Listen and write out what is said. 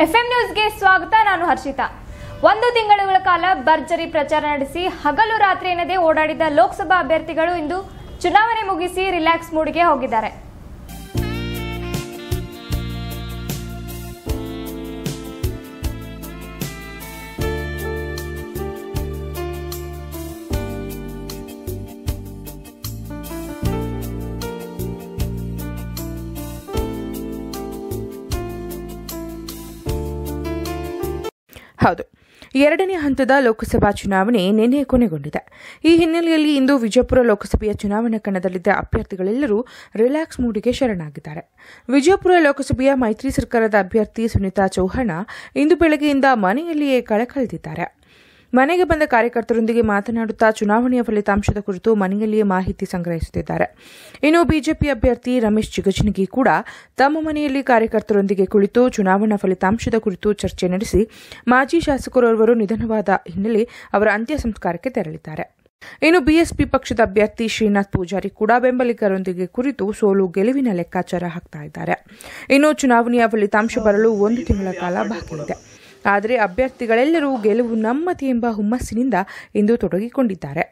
FM ನ್ಯೂಸ್ಗೆ ಸ್ವಾಗತ. ನಾನು ಹರ್ಷಿತಾ. ಒಂದು ತಿಂಗಳುಗಳ ಕಾಲ ಭರ್ಜರಿ ಪ್ರಚಾರ ನಡೆಸಿ ಹಗಲು ರಾತ್ರಿ ಎನ್ನದೇ ಓಡಾಡಿದ ಲೋಕಸಭಾ ಅಭ್ಯರ್ಥಿಗಳು ಇಂದು ಚುನಾವಣೆ ಮುಗಿಸಿ ರಿಲ್ಯಾಕ್ಸ್ ಮೂಡ್ಗೆ ಹೋಗಿದ್ದಾರೆ. ಹೌದು, ಎರಡನೇ ಹಂತದ ಲೋಕಸಭಾ ಚುನಾವಣೆ ನಿನ್ನೆ ಕೊನೆಗೊಂಡಿದೆ. ಈ ಹಿನ್ನೆಲೆಯಲ್ಲಿ ಇಂದು ವಿಜಯಪುರ ಲೋಕಸಭೆಯ ಚುನಾವಣಾ ಕಣದಲ್ಲಿದ್ದ ಅಭ್ಯರ್ಥಿಗಳೆಲ್ಲರೂ ರಿಲ್ಯಾಕ್ಸ್ ಮೂಡಿಗೆ ಶರಣಾಗಿದ್ದಾರೆ. ವಿಜಯಪುರ ಲೋಕಸಭೆಯ ಮೈತ್ರಿ ಸರ್ಕಾರದ ಅಭ್ಯರ್ಥಿ ಸುನೀತಾ ಚೌಹಾಣ್ ಇಂದು ಬೆಳಗ್ಗೆಯಿಂದ ಮನೆಯಲ್ಲಿಯೇ ಕಳೆದಿದ್ದಾರೆ. ಮನೆಗೆ ಬಂದ ಕಾರ್ಯಕರ್ತರೊಂದಿಗೆ ಮಾತನಾಡುತ್ತಾ ಚುನಾವಣೆಯ ಫಲಿತಾಂಶದ ಕುರಿತು ಮನೆಯಲ್ಲಿಯೇ ಮಾಹಿತಿ ಸಂಗ್ರಹಿಸುತ್ತಿದ್ದಾರೆ. ಇನ್ನು ಬಿಜೆಪಿ ಅಭ್ಯರ್ಥಿ ರಮೇಶ್ ಜಿಗಜಿಣಗಿ ಕೂಡ ತಮ್ಮ ಮನೆಯಲ್ಲಿ ಕಾರ್ಯಕರ್ತರೊಂದಿಗೆ ಕುಳಿತು ಚುನಾವಣಾ ಫಲಿತಾಂಶದ ಕುರಿತು ಚರ್ಚೆ ನಡೆಸಿ ಮಾಜಿ ಶಾಸಕರೋರ್ವರು ನಿಧನವಾದ ಹಿನ್ನೆಲೆ ಅವರ ಅಂತ್ಯ ಸಂಸ್ಕಾರಕ್ಕೆ ತೆರಳಿದ್ದಾರೆ. ಇನ್ನು ಬಿಎಸ್ಪಿ ಪಕ್ಷದ ಅಭ್ಯರ್ಥಿ ಶ್ರೀನಾಥ್ ಪೂಜಾರಿ ಕೂಡ ಬೆಂಬಲಿಗರೊಂದಿಗೆ ಕುರಿತು ಸೋಲು ಗೆಲುವಿನ ಲೆಕ್ಕಾಚಾರ ಹಾಕ್ತಾ ಇದ್ದಾರೆ. ಇನ್ನು ಚುನಾವಣೆಯ ಫಲಿತಾಂಶ ಬರಲು 1 ತಿಂಗಳ ಕಾಲ ಬಾಕಿ ಇದೆ. ಆದರೆ ಅಭ್ಯರ್ಥಿಗಳೆಲ್ಲರೂ ಗೆಲುವು ನಮ್ಮತಿ ಎಂಬ ಹುಮ್ಮಸ್ಸಿನಿಂದ ಇಂದು ತೊಡಗಿಕೊಂಡಿದ್ದಾರೆ.